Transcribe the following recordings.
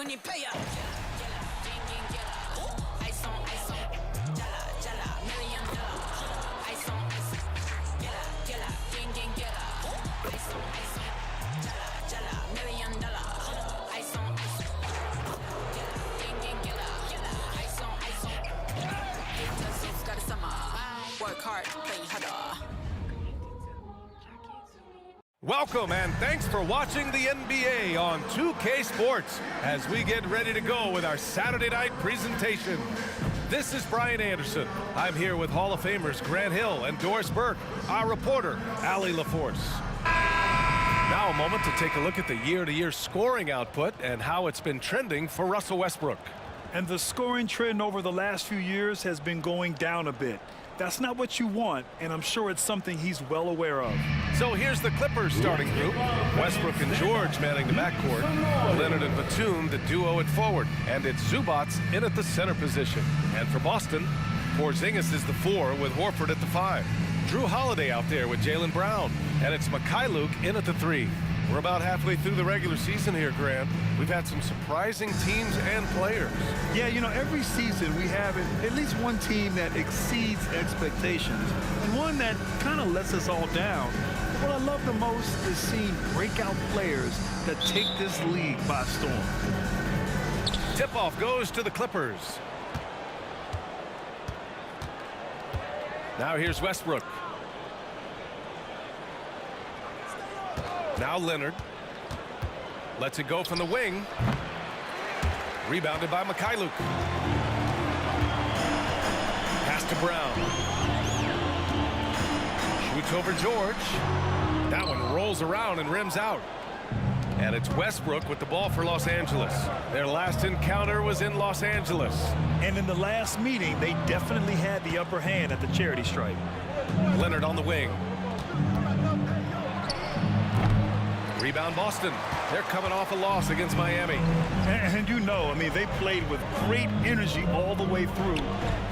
money payer. Ice on, jala, jala, $1 million. Ice on, jala, gang, gang, jala. Ice on, jala, jala, $1 million. Ice on, jala, gang, gang, jala. Ice on, it just got a summer. Work hard, play harder. Welcome and thanks for watching the NBA on 2K Sports as we get ready to go with our Saturday night presentation. This is Brian Anderson. I'm here with Hall of Famers Grant Hill and Doris Burke, our reporter, Allie LaForce. Now a moment to take a look at the year-to-year scoring output and how it's been trending for Russell Westbrook. And the scoring trend over the last few years has been going down a bit. That's not what you want, and I'm sure it's something he's well aware of. So here's the Clippers starting group. Westbrook and George manning the backcourt. Leonard and Batum, the duo at forward. And it's Zubats in at the center position. And for Boston, Porzingis is the 4 with Horford at the 5. Drew Holiday out there with Jaylen Brown. And it's Mikhailuk in at the 3. We're about halfway through the regular season here, Grant. We've had some surprising teams and players. Yeah, you know, every season we have at least one team that exceeds expectations and one that kind of lets us all down. What I love the most is seeing breakout players that take this league by storm. Tip-off goes to the Clippers. Now here's Westbrook. Now Leonard lets it go from the wing. Rebounded by Mikhailuk. Pass to Brown. Shoots over George. That one rolls around and rims out. And it's Westbrook with the ball for Los Angeles. Their last encounter was in Los Angeles. And in the last meeting, they definitely had the upper hand at the charity stripe. Leonard on the wing. Rebound Boston. They're coming off a loss against Miami. And you know, I mean, they played with great energy all the way through.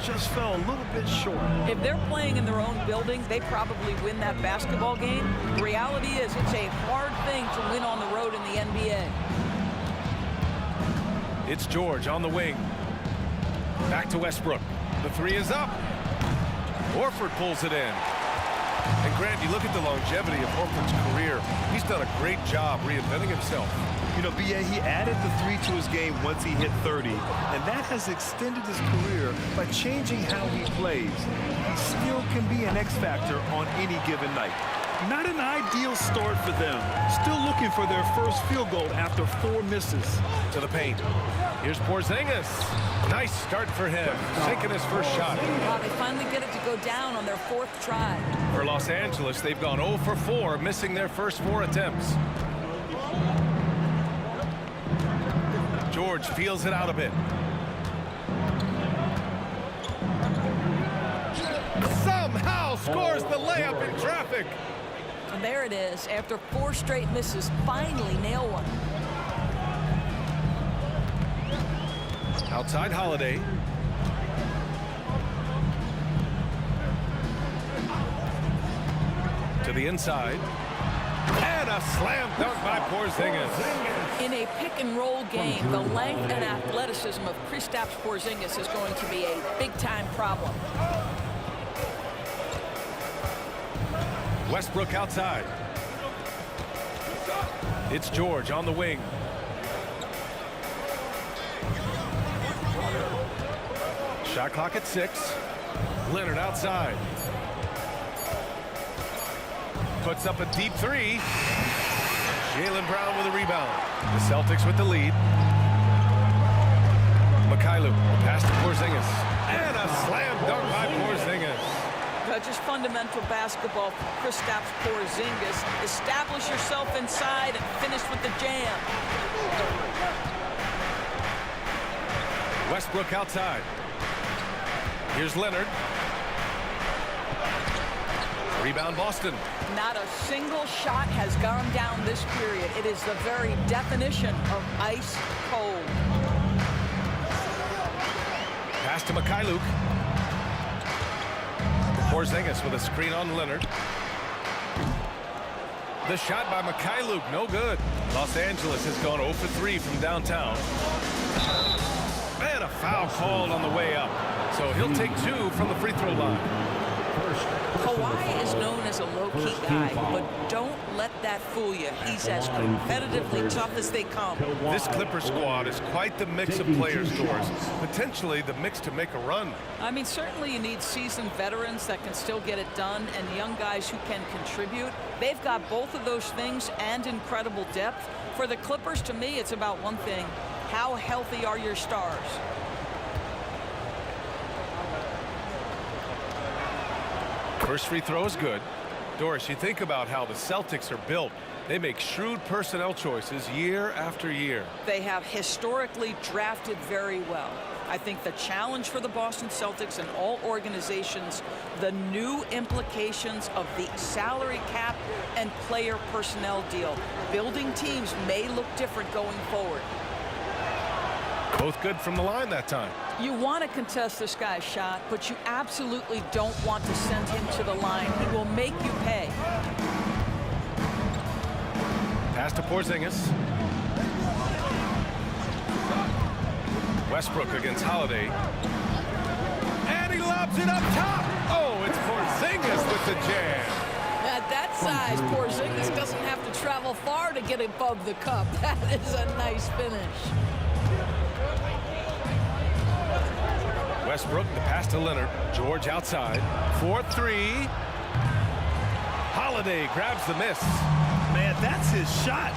Just fell a little bit short. If they're playing in their own building, they probably win that basketball game. The reality is it's a hard thing to win on the road in the NBA. It's George on the wing. Back to Westbrook. The 3 is up. Horford pulls it in. And Grant, you look at the longevity of Horford's career. He's done a great job reinventing himself. You know, B.A., he added the 3 to his game once he hit 30, and that has extended his career by changing how he plays. He still can be an X factor on any given night. Not an ideal start for them. Still looking for their first field goal after 4 misses. To the paint. Here's Porzingis. Nice start for him. Sinking his first shot. Wow, they finally get it to go down on their 4th try. For Los Angeles, they've gone 0 for 4, missing their first 4 attempts. George feels it out a bit. Somehow scores the layup in traffic. And there it is. After 4 straight misses, finally nail one. Outside Holiday. To the inside. And a slam dunk by Porzingis. In a pick-and-roll game, the length and athleticism of Kristaps Porzingis is going to be a big-time problem. Westbrook outside. It's George on the wing. Shot clock at 6. Leonard outside. Puts up a deep 3. Jaylen Brown with a rebound. The Celtics with the lead. Mikhailuk, pass to Porzingis. And a slam dunk by Porzingis. Just fundamental basketball for Kristaps Porzingis. Establish yourself inside and finish with the jam. Westbrook outside. Here's Leonard. Rebound Boston. Not a single shot has gone down this period. It is the very definition of ice cold. Pass to Mikhailuk. Porzingis with a screen on Leonard. The shot by Mikhailuk, no good. Los Angeles has gone 0 for 3 from downtown. And a foul called on the way up. So he'll take 2 from the free throw line. Kawhi is known as a low-key guy, but don't let that fool you. He's as competitively tough as they come. This Clipper squad is quite the mix of players, Doris. Potentially the mix to make a run. I mean, certainly you need seasoned veterans that can still get it done and young guys who can contribute. They've got both of those things and incredible depth. For the Clippers, to me, it's about one thing. How healthy are your stars? First free throw is good. Doris, you think about how the Celtics are built. They make shrewd personnel choices year after year. They have historically drafted very well. I think the challenge for the Boston Celtics and all organizations, the new implications of the salary cap and player personnel deal. Building teams may look different going forward. Both good from the line that time. You want to contest this guy's shot, but you absolutely don't want to send him to the line. He will make you pay. Pass to Porzingis. Westbrook against Holiday. And he lobs it up top. Oh, it's Porzingis with the jam. At that size, Porzingis doesn't have to travel far to get above the cup. That is a nice finish. Westbrook, the pass to Leonard. George outside. 4-3. Holiday grabs the miss. Man, that's his shot.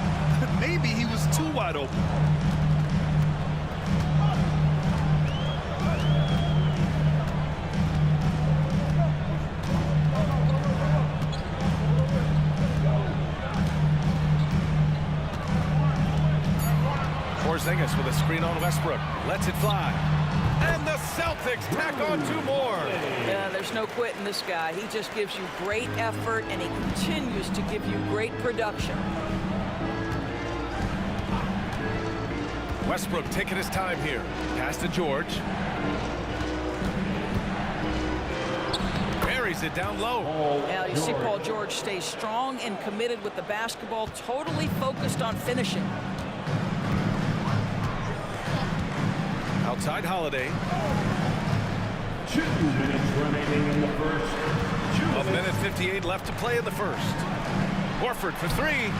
Maybe he was too wide open. Porzingis with a screen on Westbrook. Lets it fly. And the Celtics tack on 2 more. Yeah, there's no quitting this guy. He just gives you great effort, and he continues to give you great production. Westbrook taking his time here. Pass to George. Buries it down low. Now, you see Paul George stays strong and committed with the basketball, totally focused on finishing. Outside Holiday. 2 minutes remaining in the first. 1:58 left to play in the first. Horford for 3.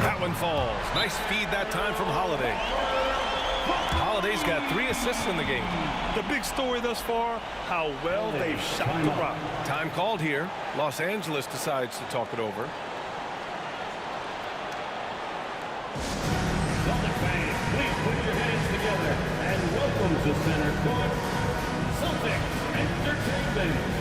That one falls. Nice feed that time from Holiday. Holiday's got 3 assists in the game. The big story thus far, how well they've shot the rock. Time called here. Los Angeles decides to talk it over. Celtic fans, please put your hands together and welcome to center court, Celtics Entertainment.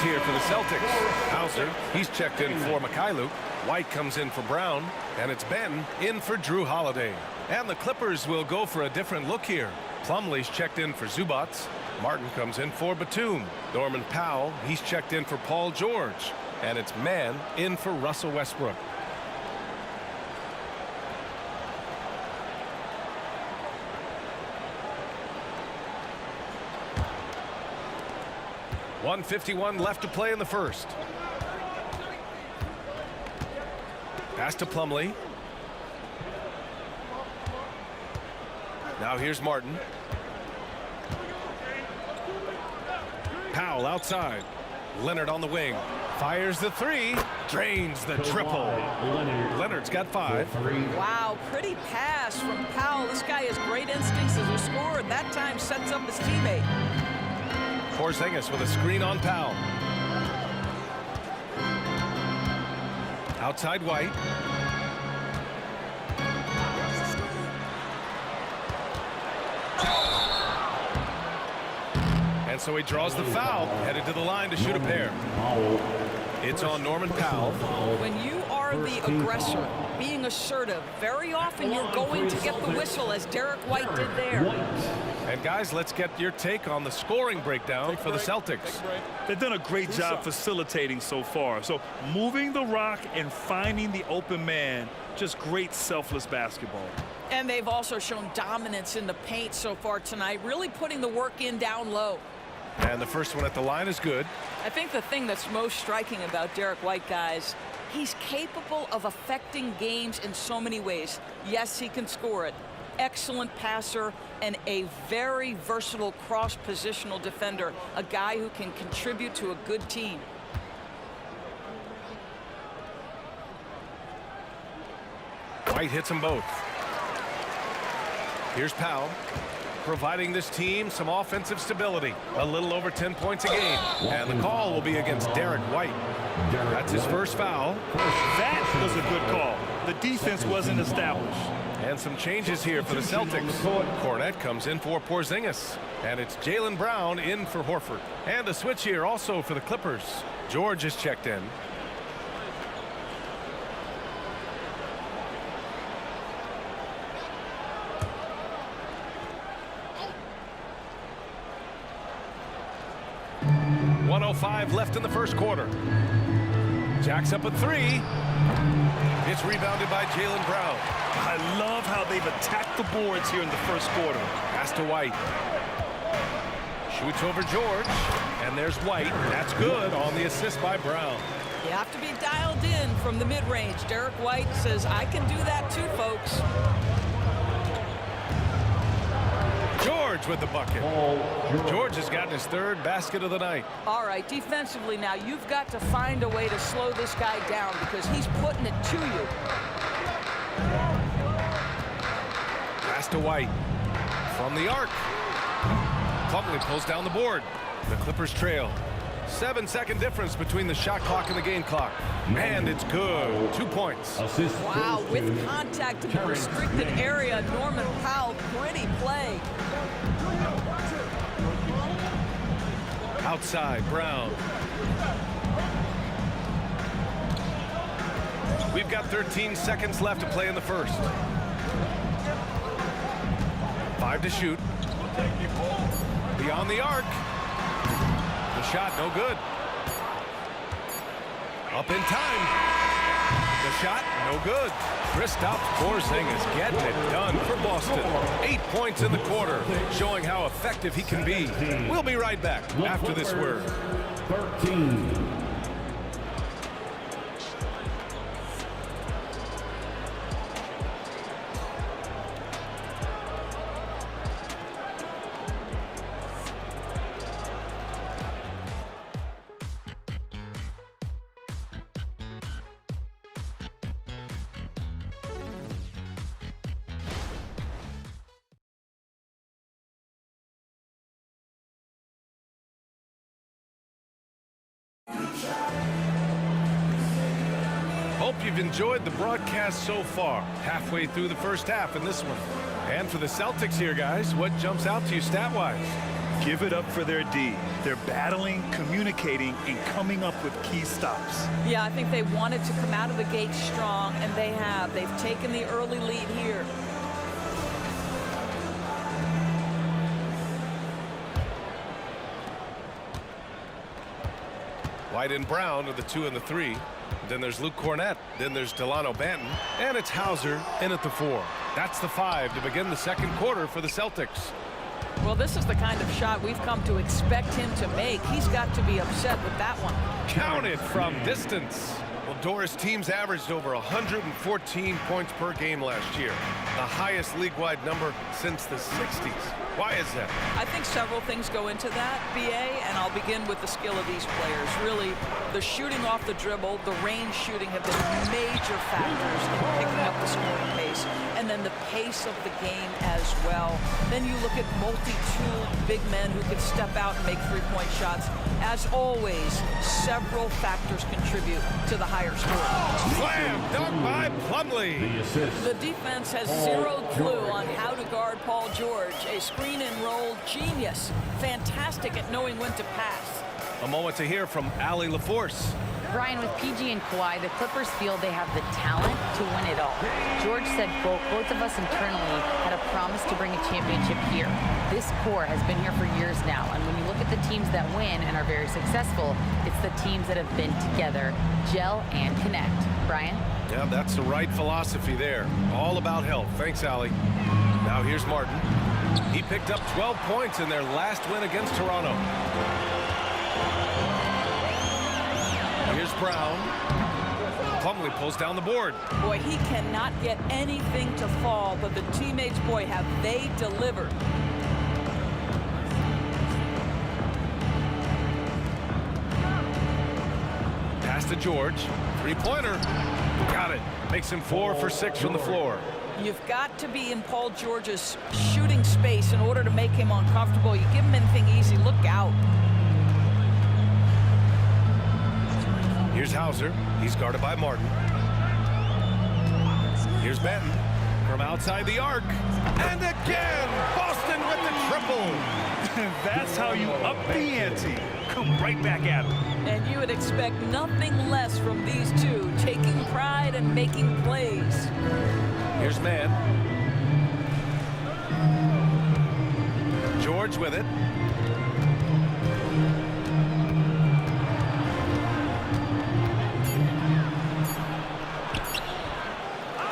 Here for the Celtics. Hauser, he's checked in for Mikhailuk. White comes in for Brown, and it's Ben in for Drew Holiday. And the Clippers will go for a different look here. Plumlee's checked in for Zubats. Martin comes in for Batum. Norman Powell, he's checked in for Paul George. And it's Mann in for Russell Westbrook. .151 left to play in the first. Pass to Plumlee. Now here's Martin. Powell outside. Leonard on the wing. Fires the three. Drains the triple. Leonard's got 5. Wow, pretty pass from Powell. This guy has great instincts as a scorer, and that time sets up his teammate. Porzingis with a screen on Powell. Outside White. And so he draws the foul, headed to the line to shoot a pair. It's on Norman Powell. When you are the aggressor, being assertive, very often you're going to get the whistle, as Derek White did there. And guys, let's get your take on the scoring breakdown for the Celtics. They've done a great job facilitating so far. So moving the rock and finding the open man, just great selfless basketball. And they've also shown dominance in the paint so far tonight, really putting the work in down low. And the first one at the line is good. I think the thing that's most striking about Derek White, guys, he's capable of affecting games in so many ways. Yes, he can score it. Excellent passer and a very versatile cross-positional defender, a guy who can contribute to a good team. White hits them both. Here's Powell, providing this team some offensive stability. A little over 10 points a game. And the call will be against Derek White. That's his first foul. That was a good call. The defense wasn't established. And some changes here for the Celtics. Cornette comes in for Porzingis. And it's Jaylen Brown in for Horford. And a switch here also for the Clippers. George is checked in. .105 left in the first quarter. Jacks up a 3. It's rebounded by Jaylen Brown. I love how they've attacked the boards here in the first quarter. Pass to White. Shoots over George. And there's White. That's good on the assist by Brown. You have to be dialed in from the mid-range. Derek White says, I can do that too, folks. George with the bucket. George has gotten his 3rd basket of the night. All right, defensively now, you've got to find a way to slow this guy down because he's putting it to you. Pass to White. From the arc. Plumlee pulls down the board. The Clippers trail. 7-second difference between the shot clock and the game clock. And it's good. 2 points. Wow, with contact in the restricted area, Norman Powell, pretty play. Outside, Brown. We've got 13 seconds left to play in the first. 5 to shoot. Beyond the arc. The shot, no good. Up in time. The shot, no good. Kristaps Porzingis getting it done for Boston. 8 points in the quarter, showing how effective he can be. We'll be right back after this word. 13. Hope you've enjoyed the broadcast so far. Halfway through the first half in this one. And for the Celtics here, guys, what jumps out to you stat-wise? Give it up for their D. They're battling, communicating, and coming up with key stops. Yeah, I think they wanted to come out of the gate strong, and they have. They've taken the early lead here. White and Brown are the 2 and the 3. Then there's Luke Cornette. Then there's Delano Banton. And it's Hauser in at the 4. That's the 5 to begin the second quarter for the Celtics. Well, this is the kind of shot we've come to expect him to make. He's got to be upset with that one. Counted from distance. Well, Doris, teams averaged over 114 points per game last year. The highest league-wide number since the 60s. Why is that? I think several things go into that, BA, and I'll begin with the skill of these players. Really, the shooting off the dribble, the range shooting have been major factors in picking up the scoring pace, and then the pace of the game as well. Then you look at multi-tool big men who can step out and make three-point shots. As always, several factors contribute to the higher score. Slam dunk by Plumlee. The assist. The defense has zero clue on how to guard Paul George, a screen and roll genius, fantastic at knowing when to pass. A moment to hear from Allie LaForce. Brian, with PG and Kawhi, the Clippers feel they have the talent to win it all. George said, quote, both of us internally had a promise to bring a championship here. This core has been here for years now, and when you look at the teams that win and are very successful, it's the teams that have been together, gel and connect. Brian? Yeah, that's the right philosophy there. All about health. Thanks, Allie. Now here's Martin. He picked up 12 points in their last win against Toronto. Here's Brown. Plumlee pulls down the board. Boy, he cannot get anything to fall, but the teammates, boy, have they delivered. Pass to George. Three-pointer. Got it. Makes him 4 for 6 from the floor. You've got to be in Paul George's shooting space in order to make him uncomfortable. You give him anything easy, look out. Here's Hauser. He's guarded by Martin. Here's Benton from outside the arc. And again, Boston with the triple. That's how you up the ante. Come right back at him. And you would expect nothing less from these two, taking pride and making plays. Here's Mann. George with it.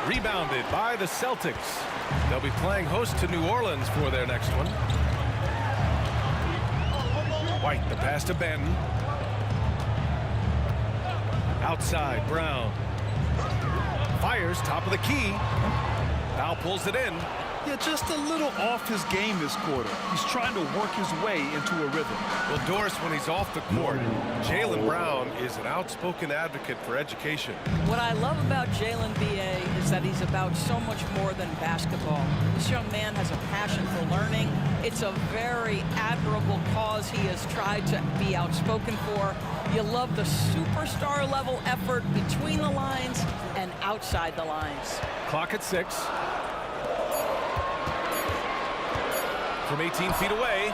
Rebounded by the Celtics. They'll be playing host to New Orleans for their next one. White, the pass to Benton. Outside, Brown. Fires, top of the key. Now pulls it in. Yeah, just a little off his game this quarter. He's trying to work his way into a rhythm. Well, Doris, when he's off the court, Jaylen Brown is an outspoken advocate for education. What I love about Jaylen, B.A., is that he's about so much more than basketball. This young man has a passion for learning. It's a very admirable cause he has tried to be outspoken for. You love the superstar level effort between the lines and outside the lines. Clock at 6. From 18 feet away.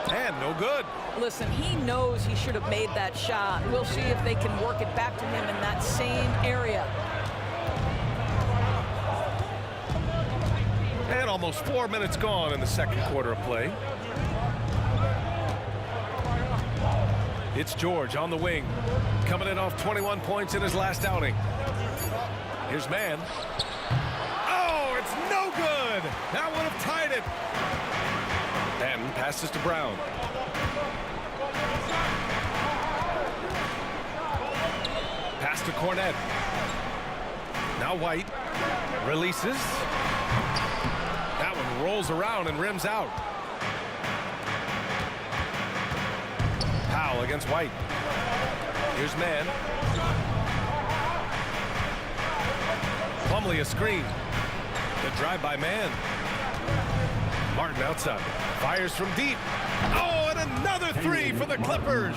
And no good. Listen, he knows he should have made that shot. We'll see if they can work it back to him in that same area. And almost 4 minutes gone in the second quarter of play. It's George on the wing, coming in off 21 points in his last outing. Here's Mann. Oh, it's no good. That would have tied it. Benton passes to Brown. Pass to Cornette. Now White releases. That one rolls around and rims out. Powell against White. Here's Mann. Plumlee a screen. The drive by Mann. Martin outside. Fires from deep. Oh, and another three for the Clippers.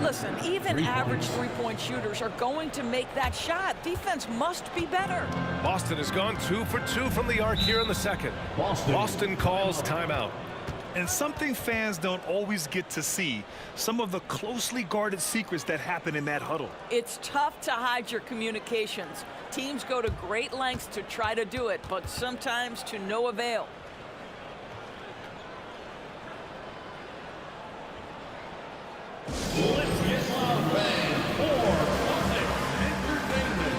Listen, even average three-point shooters are going to make that shot. Defense must be better. Boston has gone 2 for 2 from the arc here in the second. Boston calls timeout. And something fans don't always get to see, some of the closely guarded secrets that happen in that huddle. It's tough to hide your communications. Teams go to great lengths to try to do it, but sometimes to no avail. Let's get loud, fans, for Celtics Entertainment.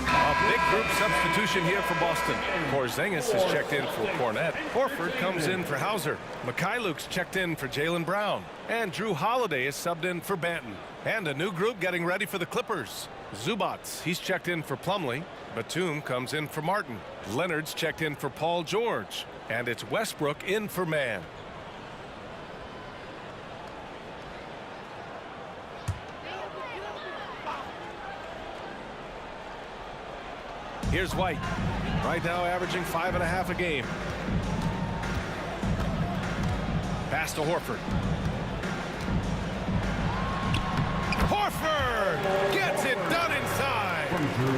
A big group substitution here for Boston. Porzingis has checked in for Cornette. Horford comes in for Hauser. Mikhailuk's checked in for Jaylen Brown. And Drew Holiday is subbed in for Banton. And a new group getting ready for the Clippers. Zubats, he's checked in for Plumlee. Batum comes in for Martin. Leonard's checked in for Paul George. And it's Westbrook in for Mann. Here's White. Right now averaging 5.5 a game. Pass to Horford. Horford gets it done inside.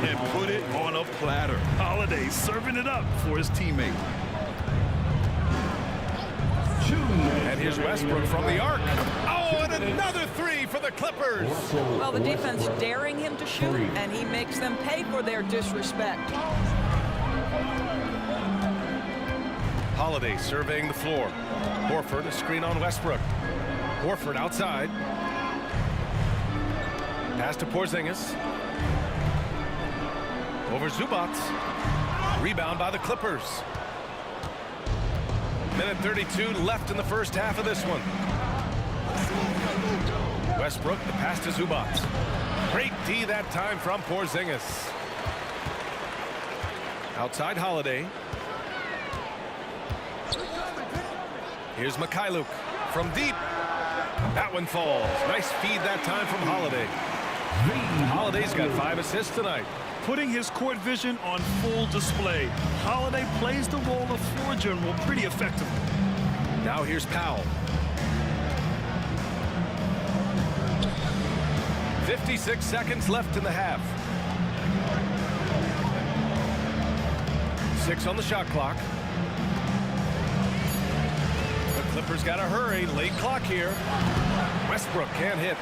And put it on a platter. Holiday serving it up for his teammate. And here's Westbrook from the arc. Oh, and another three for the Clippers. Well, the defense daring him to shoot, and he makes them pay for their disrespect. Holiday surveying the floor. Horford, a screen on Westbrook. Horford outside. Pass to Porzingis. Over Zubats. Rebound by the Clippers. Minute 32 left in the first half of this one. Westbrook, the pass to Zubats. Great D that time from Porzingis. Outside Holiday. Here's Mikhailuk from deep. That one falls. Nice feed that time from Holiday. Holiday's got 5 assists tonight. Putting his court vision on full display. Holiday plays the role of floor general pretty effectively. Now here's Powell. 56 seconds left in the half. 6 on the shot clock. The Clippers got to hurry. Late clock here. Westbrook can't hit.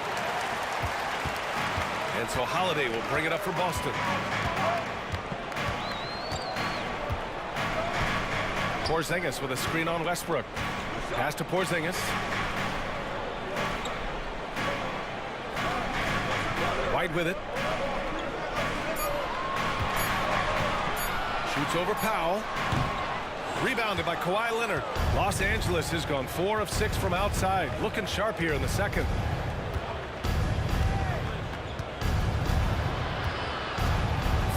And so Holiday will bring it up for Boston. Porzingis with a screen on Westbrook. Pass to Porzingis. White with it. Shoots over Powell. Rebounded by Kawhi Leonard. Los Angeles has gone 4 of 6 from outside. Looking sharp here in the second.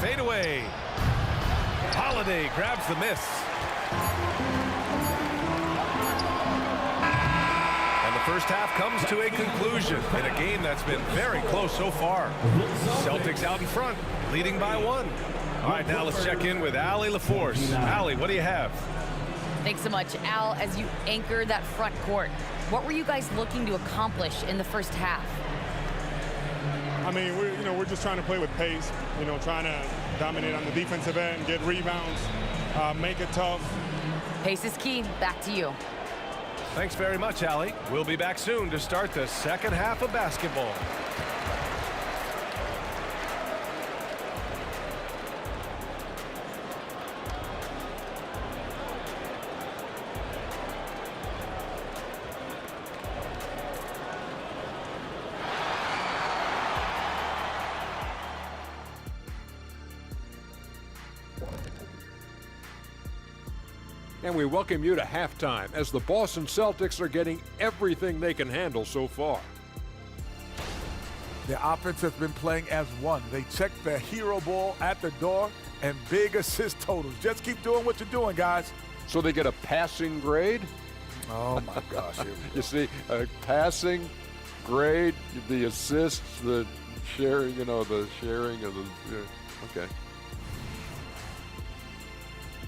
Fade away. Holiday grabs the miss. And the first half comes to a conclusion in a game that's been very close so far. Celtics out in front, leading by 1. All right, now let's check in with Allie LaForce. Allie, what do you have? Thanks so much, Al. As you anchor that front court, what were you guys looking to accomplish in the first half? I mean, we're just trying to play with pace, trying to dominate on the defensive end, get rebounds, make it tough. Pace is key. Back to you. Thanks very much, Allie. We'll be back soon to start the second half of basketball. And we welcome you to halftime as the Boston Celtics are getting everything they can handle so far. The offense has been playing as one. They check the hero ball at the door and big assist totals. Just keep doing what you're doing, guys. So they get a passing grade? Oh, my gosh. Here we go. You see, a passing grade, the assists, the sharing, the sharing of the... Okay.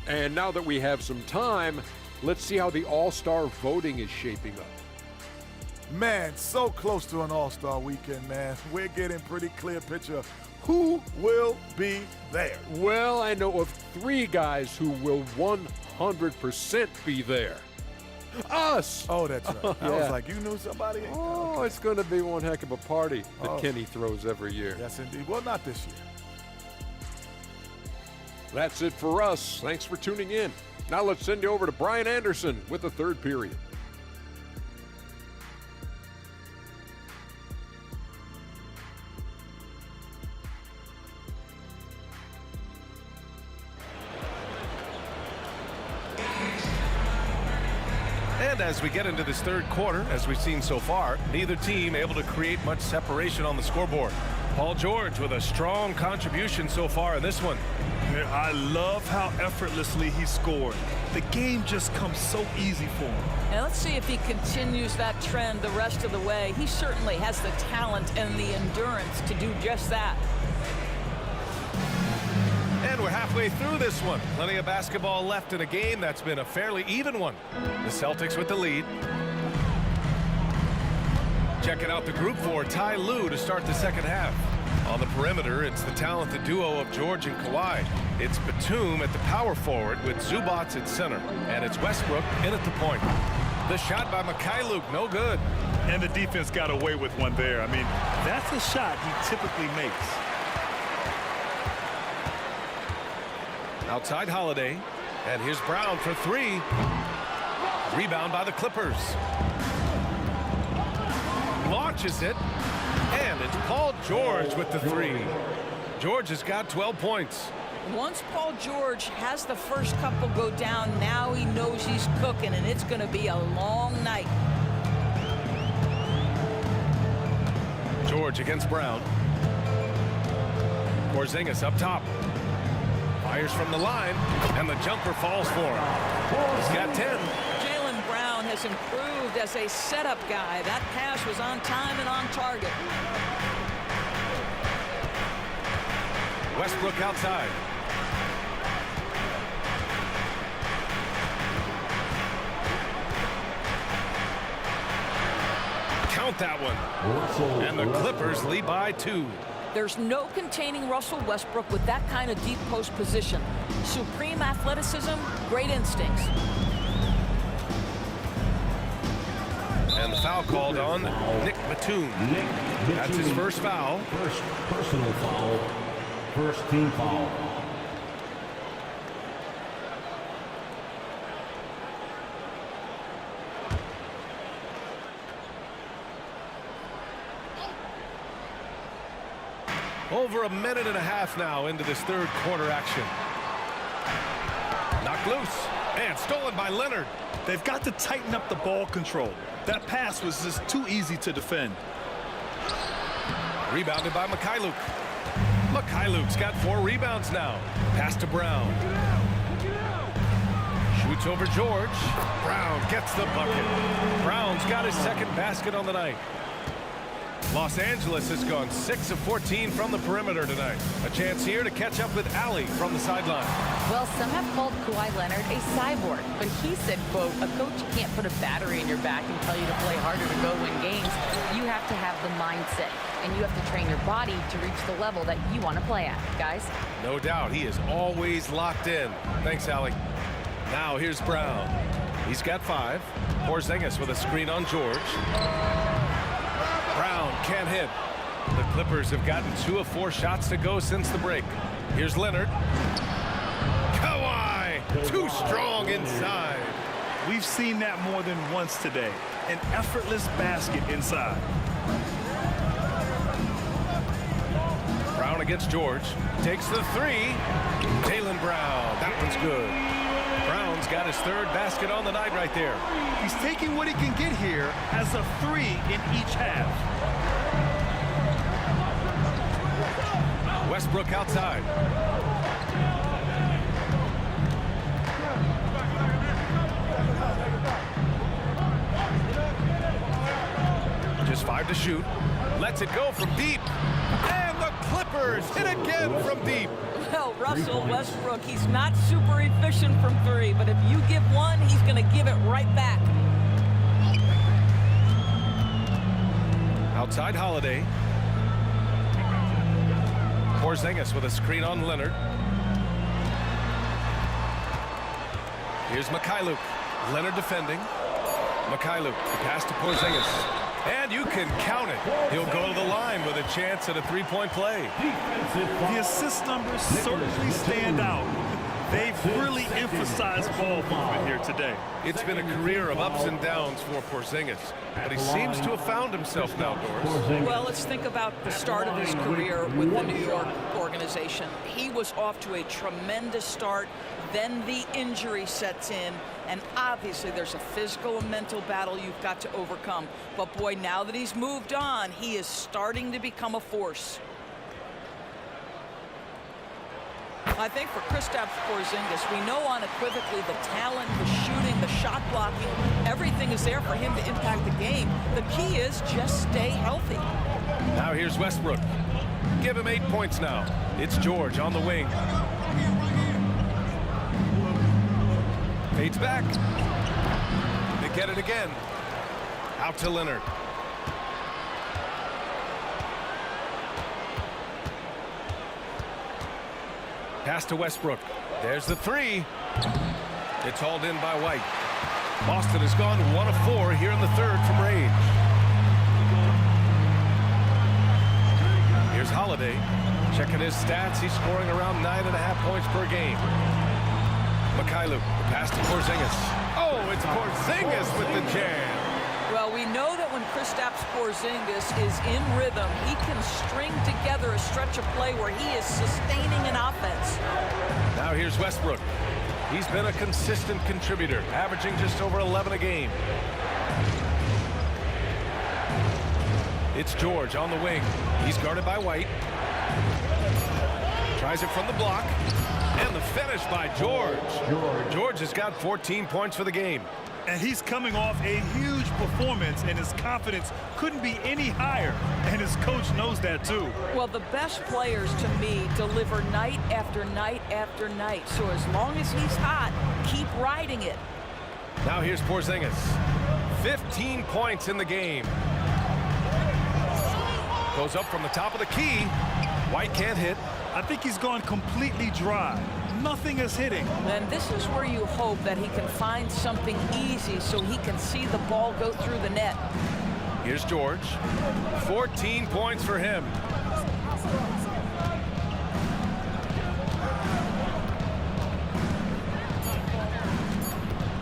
And now that we have some time, let's see how the All-Star voting is shaping up. Man, so close to an All-Star weekend, man. We're getting pretty clear picture of who will be there. Well, I know of 3 guys who will 100% be there. Us! Oh, that's right. I Yeah. was like, you knew somebody? Oh, Okay. it's going to be one heck of a party that Oh. Kenny throws every year. Yes, indeed. Well, not this year. That's it for us. Thanks for tuning in. Now let's send you over to Brian Anderson with the third period. And as we get into this third quarter, as we've seen so far, neither team able to create much separation on the scoreboard. Paul George with a strong contribution so far in this one. I love how effortlessly he scored. The game just comes so easy for him. And let's see if he continues that trend the rest of the way. He certainly has the talent and the endurance to do just that. And we're halfway through this one. Plenty of basketball left in a game that's been a fairly even one. The Celtics with the lead. Checking out the group for Ty Lue to start the second half. On the perimeter, it's the talented duo of George and Kawhi. It's Batum at the power forward with Zubac at center. And it's Westbrook in at the point. The shot by Mikhailuk, no good. And the defense got away with one there. I mean, that's a shot he typically makes. Outside Holiday. And here's Brown for three. Rebound by the Clippers. Launches it. And it's Paul George with the three. George has got 12 points. Once Paul George has the first couple go down, now he knows he's cooking, and it's going to be a long night. George against Brown. Porzingis up top. Fires from the line, and the jumper falls for him. He's got 10. Jaylen Brown has improved as a setup guy. That pass was on time and on target. Westbrook outside. Count that one. And the Clippers lead by 2. There's no containing Russell Westbrook with that kind of deep post position. Supreme athleticism, great instincts. And the foul called on Nick Batum. That's his first foul. First personal foul. First team foul. Over a minute and a half now into this third quarter action. Knocked loose and stolen by Leonard. They've got to tighten up the ball control. That pass was just too easy to defend. Rebounded by Mikhailuk. Mikhailuk's got 4 rebounds now. Pass to Brown. Shoots over George. Brown gets the bucket. Brown's got his second basket on the night. Los Angeles has gone 6 of 14 from the perimeter tonight. A chance here to catch up with Allie from the sideline. Well, some have called Kawhi Leonard a cyborg, but he said, quote, a coach can't put a battery in your back and tell you to play harder to go win games. You have to have the mindset, and you have to train your body to reach the level that you want to play at, guys. No doubt, he is always locked in. Thanks, Allie. Now here's Brown. He's got 5. Porzingis with a screen on George. Brown can't hit. The Clippers have gotten 2 of 4 shots to go since the break. Here's Leonard. Kawhi, too strong inside. We've seen that more than once today. An effortless basket inside. Brown against George. Takes the 3. Jaylen Brown. That one's good. Brown's got his 3rd basket on the night right there. He's taking what he can get here as a 3 in each half. Westbrook outside. Just 5 to shoot. Lets it go from deep. And the Clippers hit again from deep. Well, Russell Westbrook, he's not super efficient from 3, but if you give one, he's going to give it right back. Outside Holiday. Porzingis with a screen on Leonard. Here's Mikhailuk. Leonard defending. Mikhailuk, the pass to Porzingis. And you can count it. He'll go to the line with a chance at a 3-point play. The assist numbers certainly stand out. They've really emphasized ball movement here today. It's been a career of ups and downs for Porzingis, but he seems to have found himself now, Doris. Well, let's think about the start of his career with the New York organization. He was off to a tremendous start. Then the injury sets in, and obviously there's a physical and mental battle you've got to overcome. But boy, now that he's moved on, he is starting to become a force. I think for Kristaps Porzingis, we know unequivocally the talent, the shooting, the shot blocking, everything is there for him to impact the game. The key is just stay healthy. Now here's Westbrook. Give him 8 points now. It's George on the wing. Fades back. They get it again. Out to Leonard. Pass to Westbrook. There's the three. It's hauled in by White. Boston has gone 1 of 4 here in the third from range. Here's Holiday. Checking his stats. He's scoring around 9.5 points per game. Mikhailuk, the pass to Porzingis. Oh, it's Porzingis with the jam. Well, we know that when Kristaps Porzingis is in rhythm, he can string together a stretch of play where he is sustaining an offense. Now here's Westbrook. He's been a consistent contributor, averaging just over 11 a game. It's George on the wing. He's guarded by White. Tries it from the block. And the finish by George. George has got 14 points for the game. And he's coming off a huge performance, and his confidence couldn't be any higher. And his coach knows that, too. Well, the best players, to me, deliver night after night after night. So as long as he's hot, keep riding it. Now here's Porzingis. 15 points in the game. Goes up from the top of the key. White can't hit. I think he's gone completely dry. Nothing is hitting. And this is where you hope that he can find something easy so he can see the ball go through the net. Here's George. 14 points for him.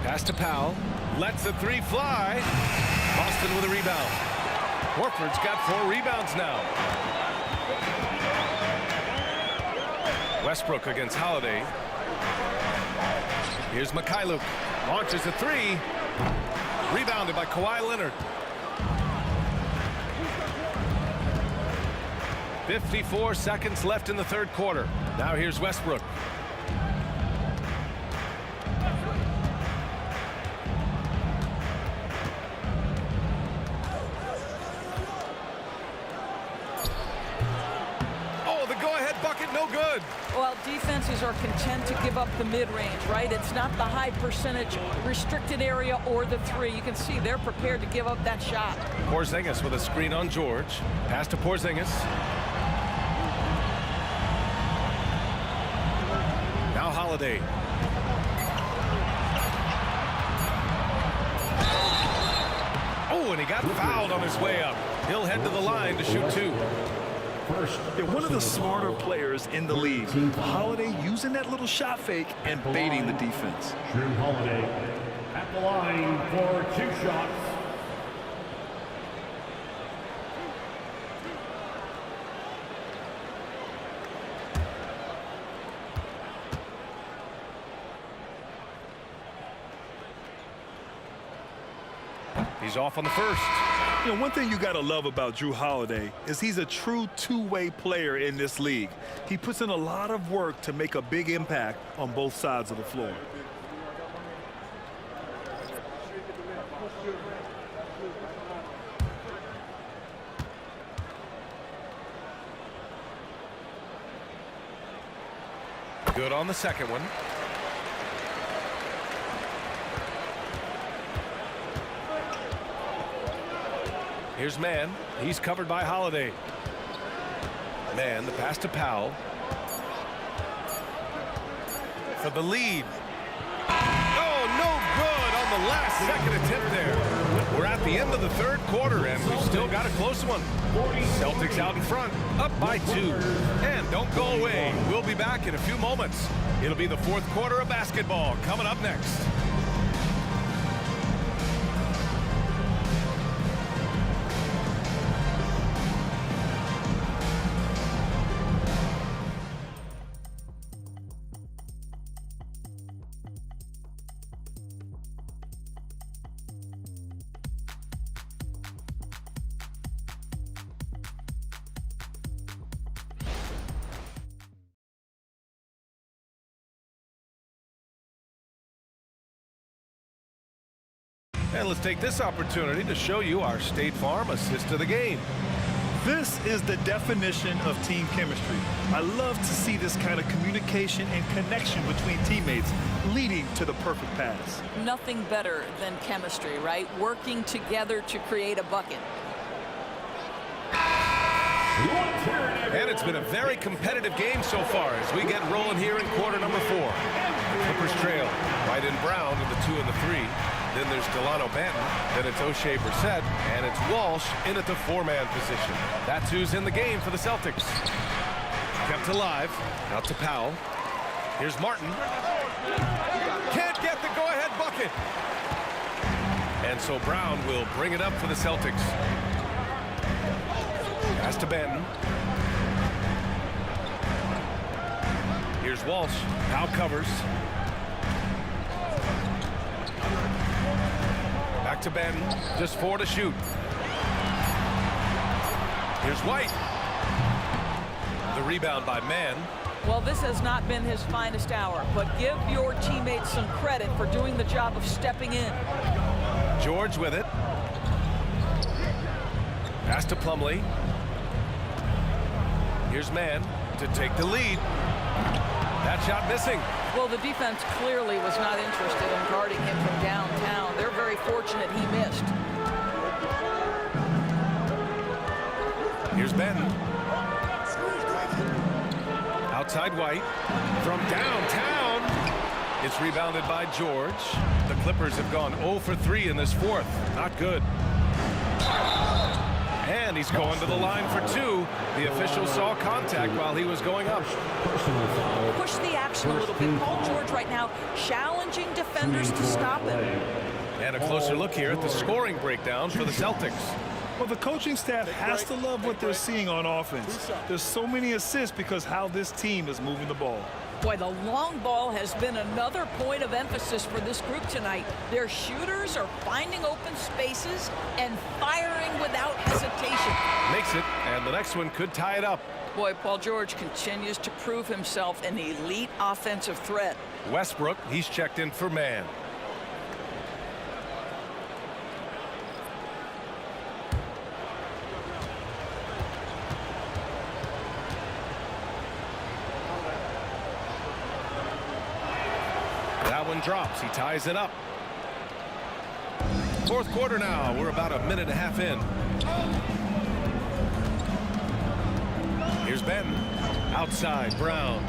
Pass to Powell. Lets the three fly. Boston with a rebound. Horford's got 4 rebounds now. Westbrook against Holiday. Here's Mikhailuk. Launches a 3. Rebounded by Kawhi Leonard. 54 seconds left in the third quarter. Now here's Westbrook. Well, defenses are content to give up the mid-range, right? It's not the high percentage restricted area or the 3. You can see they're prepared to give up that shot. Porzingis with a screen on George. Pass to Porzingis. Now Holiday. Oh, and he got fouled on his way up. He'll head to the line to shoot 2. They're one of the smarter players in the league. Holiday using that little shot fake and baiting the defense. Drew Holiday at the line for 2 shots. He's off on the first. You know, one thing you got to love about Drew Holiday is he's a true two-way player in this league. He puts in a lot of work to make a big impact on both sides of the floor. Good on the second one. Here's Mann. He's covered by Holiday. Mann, the pass to Powell. For the lead. Oh, no good on the last second attempt there. We're at the end of the third quarter, and we've still got a close one. Celtics out in front, up by 2. And don't go away. We'll be back in a few moments. It'll be the fourth quarter of basketball coming up next. And let's take this opportunity to show you our State Farm assist of the game. This is the definition of team chemistry. I love to see this kind of communication and connection between teammates leading to the perfect pass. Nothing better than chemistry, right? Working together to create a bucket. And it's been a very competitive game so far as we get rolling here in quarter number 4. The Clippers trail. White and Brown in the 2 and the 3. Then there's Delano Banton. Then it's O'Shea Brissett. And it's Walsh in at the 4-man position. That's who's in the game for the Celtics. Kept alive. Out to Powell. Here's Martin. Can't get the go-ahead bucket. And so Brown will bring it up for the Celtics. Pass to Banton. Here's Walsh. Now covers. Back to Banton. Just 4 to shoot. Here's White. The rebound by Mann. Well, this has not been his finest hour, but give your teammates some credit for doing the job of stepping in. George with it. Pass to Plumlee. Here's Mann to take the lead. That shot missing. Well, the defense clearly was not interested in guarding him from downtown. They're very fortunate he missed. Here's Benton. Outside White. From downtown. It's rebounded by George. The Clippers have gone 0 for 3 in this fourth. Not good. And he's going to the line for 2. The official saw contact while he was going up. Push the action a little bit. Paul George right now challenging defenders to stop him. And a closer look here at the scoring breakdown for the Celtics. Well, the coaching staff has to love what they're seeing on offense. There's so many assists because how this team is moving the ball. Boy, the long ball has been another point of emphasis for this group tonight. Their shooters are finding open spaces and firing without hesitation. Makes it, and the next one could tie it up. Boy, Paul George continues to prove himself an elite offensive threat. Westbrook, he's checked in for Mann. That one drops. He ties it up. Fourth quarter now. We're about a minute and a half in. Here's Benton. Outside, Brown.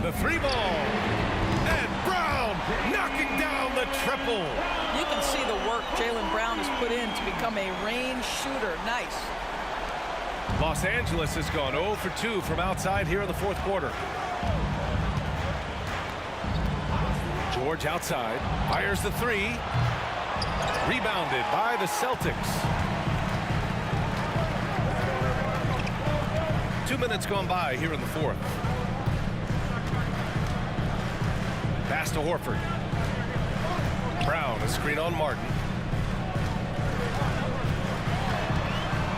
The 3-ball. And Brown knocking down the triple. You can see the work Jaylen Brown has put in to become a range shooter. Nice. Los Angeles has gone 0 for 2 from outside here in the fourth quarter. George outside, fires the 3. Rebounded by the Celtics. 2 minutes gone by here in the fourth. Pass to Horford. Brown, a screen on Martin.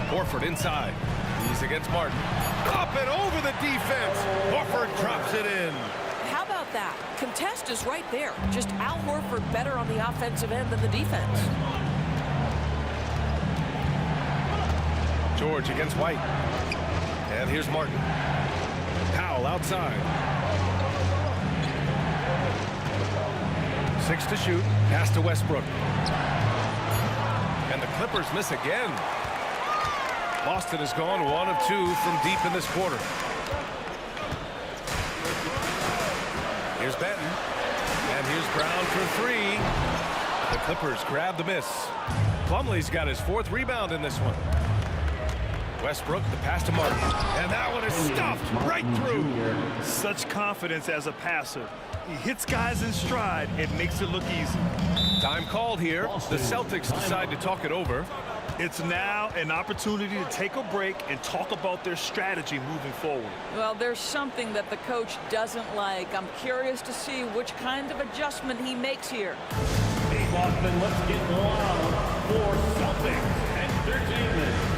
Horford inside. He's against Martin. Up and over the defense. Horford drops it in. How about that? Contest is right there. Just Al Horford better on the offensive end than the defense. George against White. And here's Martin. Powell outside. 6 to shoot. Pass to Westbrook. And the Clippers miss again. Boston has gone 1 of 2 from deep in this quarter. Here's Benton. And here's Brown for 3. The Clippers grab the miss. Plumlee's got his 4th rebound in this one. Westbrook, the pass to Martin. And that one is stuffed right through. Such confidence as a passer. He hits guys in stride and makes it look easy. Time called here. The Celtics decide to talk it over. It's now an opportunity to take a break and talk about their strategy moving forward. Well, there's something that the coach doesn't like. I'm curious to see which kind of adjustment he makes here. Hey, Boston, let's get loud for Celtics Entertainment.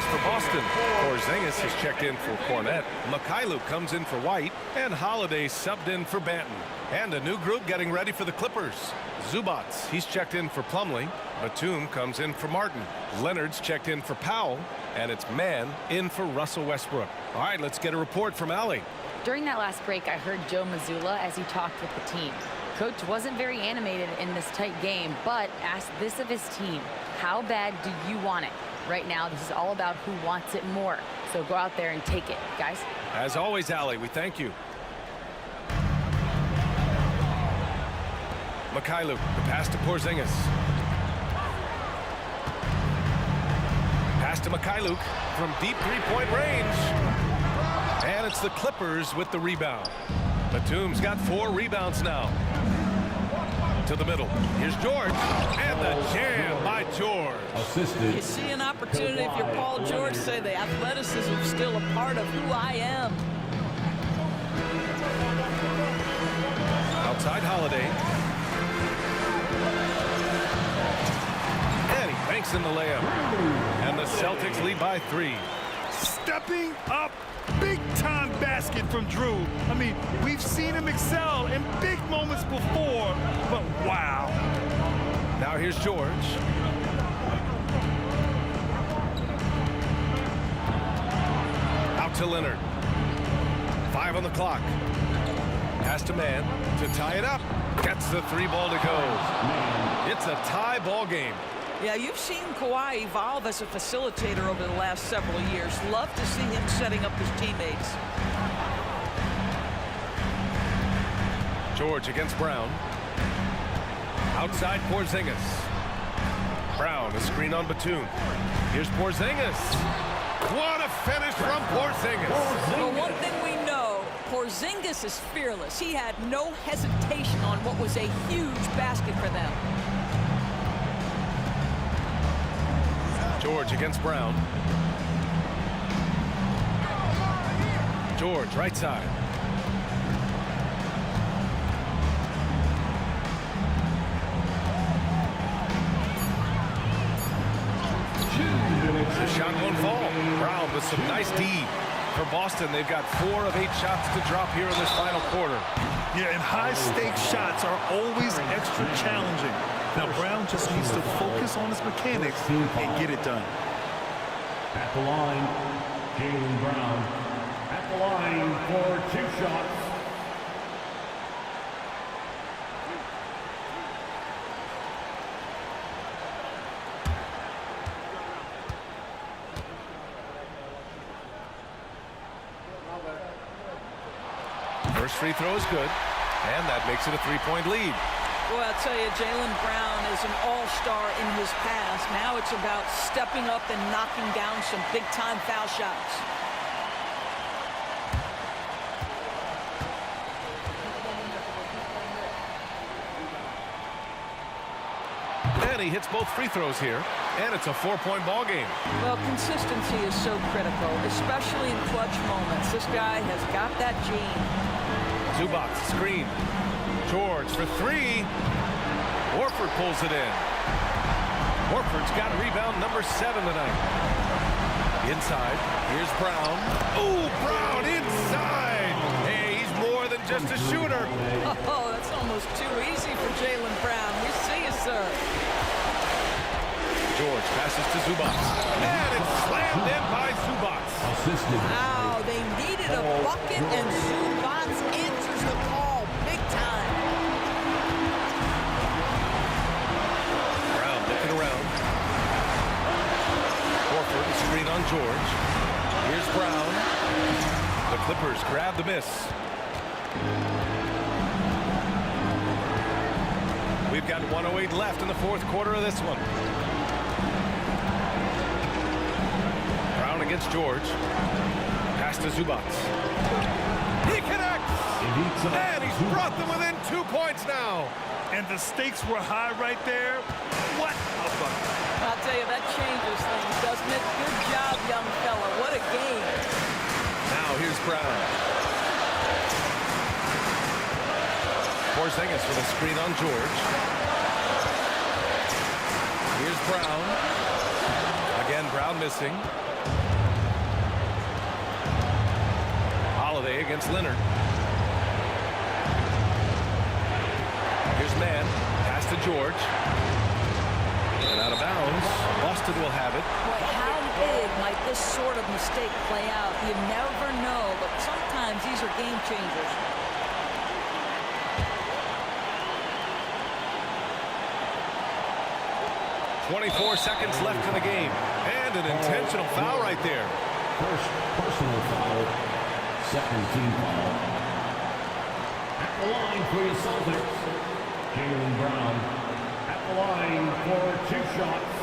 For Boston, Porzingis has checked in for Cornette. Mikhailuk comes in for White, and Holiday subbed in for Banton. And a new group getting ready for the Clippers. Zubats, he's checked in for Plumlee. Batum comes in for Martin. Leonard's checked in for Powell, and it's Mann in for Russell Westbrook. All right, let's get a report from Allie. During that last break, I heard Joe Mazzulla as he talked with the team. Coach wasn't very animated in this tight game, but asked this of his team: how bad do you want it? Right now, this is all about who wants it more. So go out there and take it, guys. As always, Allie, we thank you. Mikhailuk, the pass to Porzingis. Pass to Mikhailuk from deep three-point range. And it's the Clippers with the rebound. Batum's got 4 rebounds now. To the middle. Here's George. And the jam by George. Assisted. You see an opportunity if you're Paul George, say the athleticism is still a part of who I am. Outside Holiday. And he banks in the layup. And the Celtics lead by 3. Stepping up, big-time basket from Drew. I mean, we've seen him excel in big moments before, but wow. Now here's George. Out to Leonard. 5 on the clock. Pass to Mann to tie it up. Gets the 3 ball to go. It's a tie ball game. Yeah, you've seen Kawhi evolve as a facilitator over the last several years. Love to see him setting up his teammates. George against Brown. Outside Porzingis. Brown, a screen on Batum. Here's Porzingis. What a finish from Porzingis. Well, one thing we know, Porzingis is fearless. He had no hesitation on what was a huge basket for them. George against Brown. George, right side. The shot won't fall. Brown with some nice D. For Boston, they've got 4 of 8 shots to drop here in this final quarter. Yeah, and high-stakes shots are always extra challenging. Now, Brown just needs to focus on his mechanics and get it done. At the line, Jaylen Brown. At the line for 2 shots. First free throw is good, and that makes it a 3-point lead. Well, I'll tell you, Jaylen Brown is an all-star in his past. Now it's about stepping up and knocking down some big-time foul shots. And he hits both free throws here, and it's a 4-point ball game. Well, consistency is so critical, especially in clutch moments. This guy has got that gene. Zubac screen. George for three. Horford pulls it in. Horford's got rebound number 7 tonight. Inside, here's Brown. Oh, Brown inside. Hey, he's more than just a shooter. Oh, that's almost too easy for Jaylen Brown. We see you, sir. George passes to Zubac. And it's slammed in by Zubac. Wow, they needed a bucket, and Zubac answers the call big time. Brown looking around. Horford, a screen on George. Here's Brown. The Clippers grab the miss. We've got 1:08 left in the fourth quarter of this one. Brown against George. Pass to Zubac. He connects! And he's brought them within 2 points now. And the stakes were high right there. What a bucket. I'll tell you, that changes things, doesn't it? Good job, young fella. What a game. Now here's Brown. Porzingis with a screen on George. Here's Brown. Again, Brown missing. Holiday against Leonard. Here's Mann. Pass to George. And out of bounds. Boston will have it. Boy, how big might this sort of mistake play out? You never know, but sometimes these are game changers. .24 seconds left in the game. And an intentional foul right there. First personal foul, second team foul. At the line for your Celtics, Jaylen Brown. At the line for 2 shots.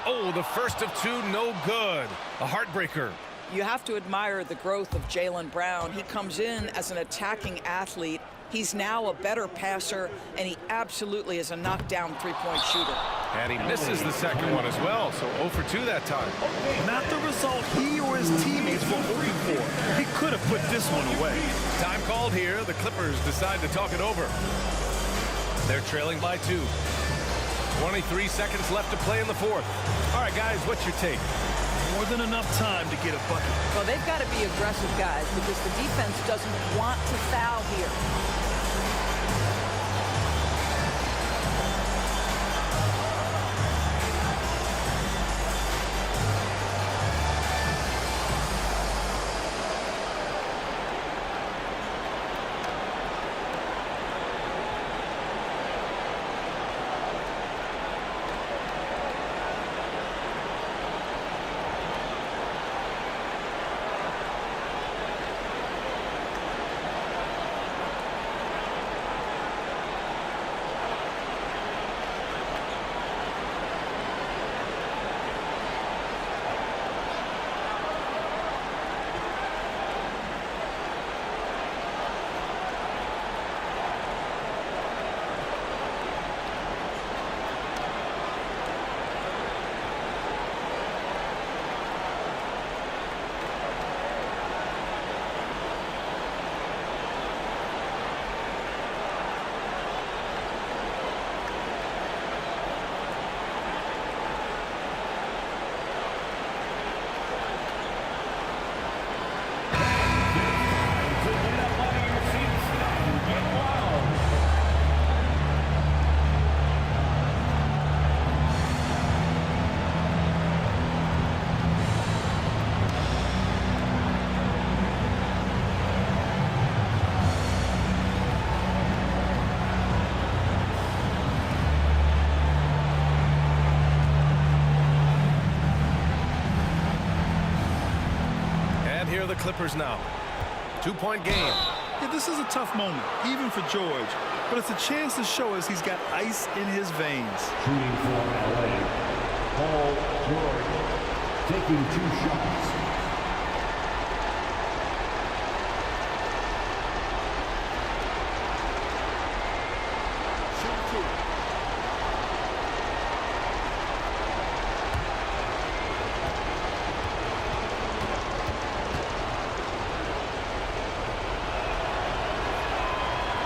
Oh, the first of 2, no good. A heartbreaker. You have to admire the growth of Jaylen Brown. He comes in as an attacking athlete. He's now a better passer, and he absolutely is a knockdown three-point shooter. And he misses the second one as well, so 0 for 2 that time. Not the result he or his teammates were hoping for. He could have put this one away. Time called here. The Clippers decide to talk it over. They're trailing by 2. 23 seconds left to play in the fourth. All right, guys, what's your take? More than enough time to get a bucket. Well, they've got to be aggressive, guys, because the defense doesn't want to foul here. the Clippers now. 2-point game. Yeah, this is a tough moment, even for George. But it's a chance to show us he's got ice in his veins. Shooting for LA, Paul George, taking 2 shots.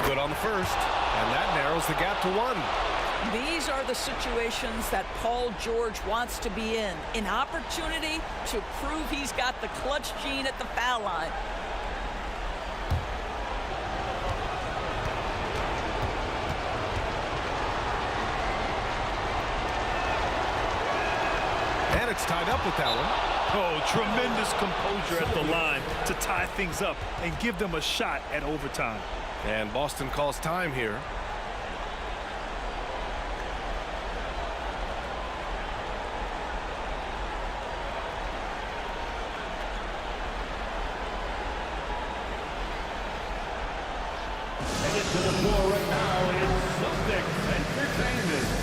Good on the first, and that narrows the gap to 1. These are the situations that Paul George wants to be in. An opportunity to prove he's got the clutch gene at the foul line. And it's tied up with that one. Oh, tremendous composure at the line to tie things up and give them a shot at overtime. And Boston calls time here. Headed to the floor right now is Celtics Entertainment.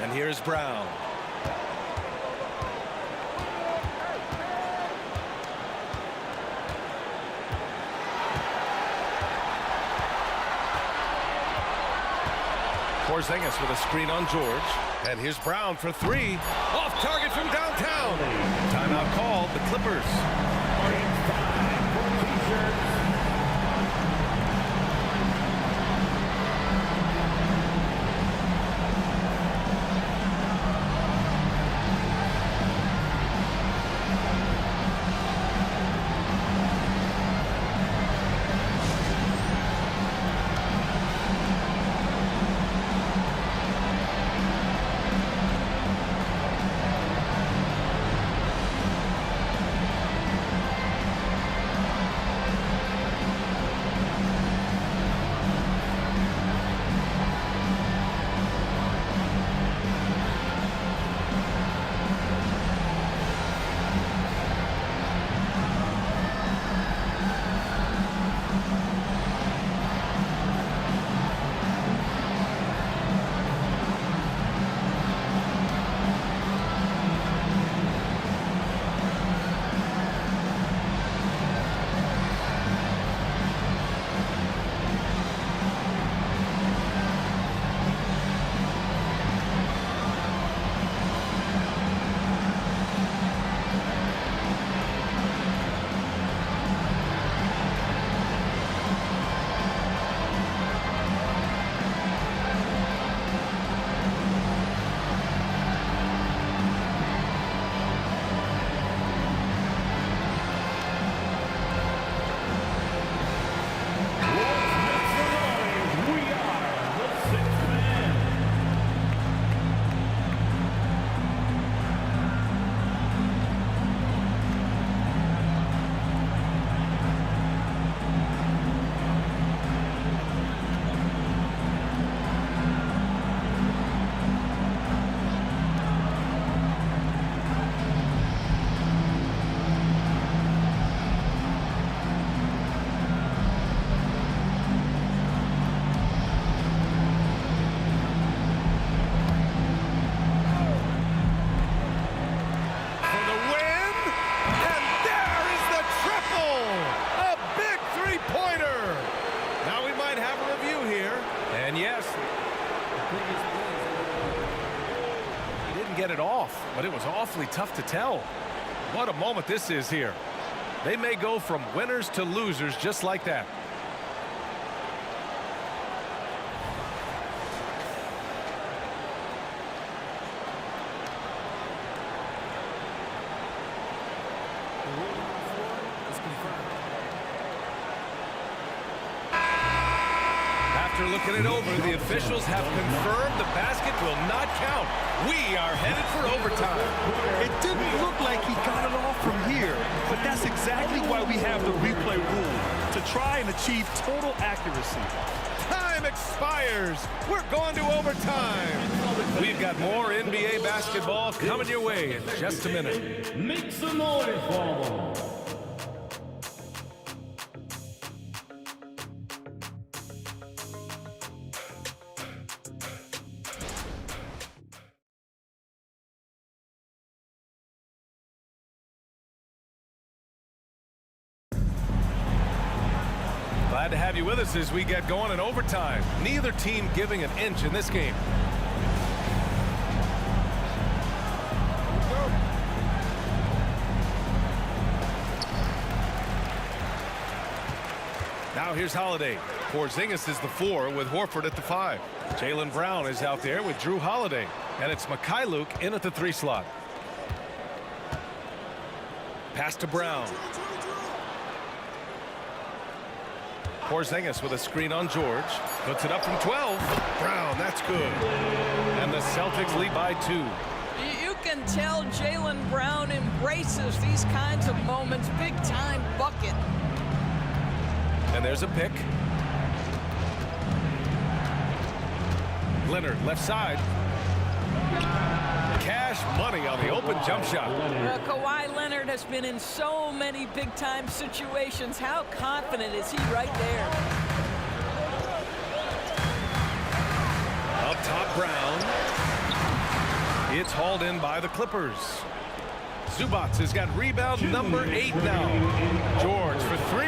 And here's Brown. Porzingis with a screen on George. And here's Brown for 3. Off target from downtown. Timeout called, the Clippers. He didn't get it off, but it was awfully tough to tell. What a moment this is here. They may go from winners to losers just like that. After looking it over, the officials have confirmed the basket will not count. We are headed for overtime. It didn't look like he got it off from here, but that's exactly why we have the replay rule, to try and achieve total accuracy. Time expires. We're going to overtime. We've got more NBA basketball coming your way in just a minute. Make some noise for them. Glad to have you with us as we get going in overtime. Neither team giving an inch in this game. Now here's Holiday. Porzingis is the 4 with Horford at the 5. Jaylen Brown is out there with Drew Holiday. And it's Mikhailuk in at the 3 slot. Pass to Brown. Porzingis with a screen on George. Puts it up from 12. Brown, that's good. And the Celtics lead by 2. You can tell Jaylen Brown embraces these kinds of moments. Big time bucket. And there's a pick. Leonard, left side. Cash money on the open jump shot. Kawhi Leonard has been in so many big-time situations. How confident is he right there? Up top, Brown. It's hauled in by the Clippers. Zubac has got rebound number 8 now. George for 3.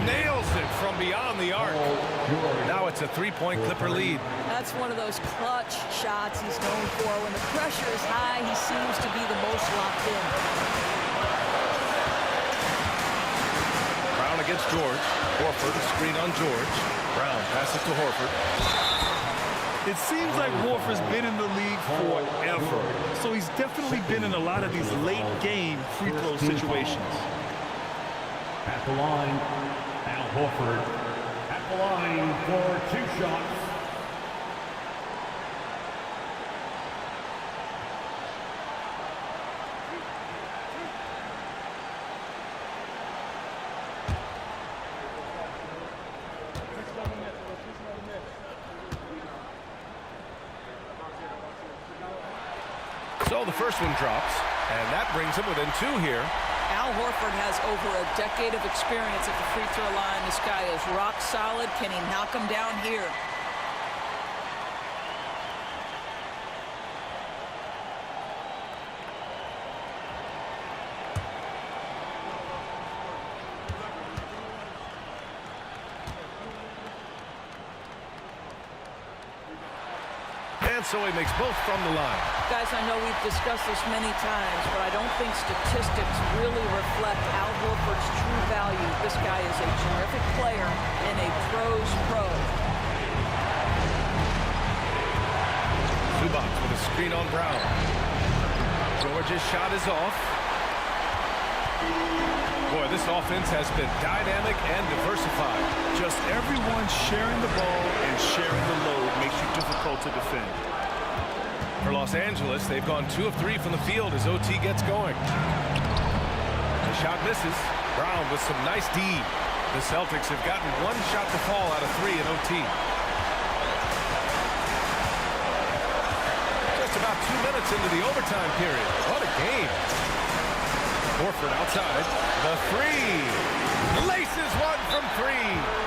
Nails it from beyond the arc. Now it's a 3-point Clipper lead. That's one of those clutch shots he's known for. When the pressure is high, he seems to be the most locked in. Brown against George. Horford, screen on George. Brown passes to Horford. It seems like Horford's been in the league forever, so he's definitely been in a lot of these late-game free throw situations. At the line, Al Horford. At the line for 2 shots. So the first one drops, and that brings him within 2 here. Al Horford has over a decade of experience at the free throw line. This guy is rock solid. Can he knock him down here? And so he makes both from the line. Guys, I know we've discussed this many times, but I don't think statistics really reflect Al Horford's true value. This guy is a terrific player and a pro's pro. Zubac with a screen on Brown. George's shot is off. Boy, this offense has been dynamic and diversified. Just everyone sharing the ball and sharing the load makes you difficult to defend. For Los Angeles, they've gone 2 of 3 from the field as OT gets going. The shot misses. Brown with some nice D. The Celtics have gotten 1 shot to fall out of 3 in OT. Just about 2 minutes into the overtime period. What a game. Horford outside. The 3. Laces one from 3.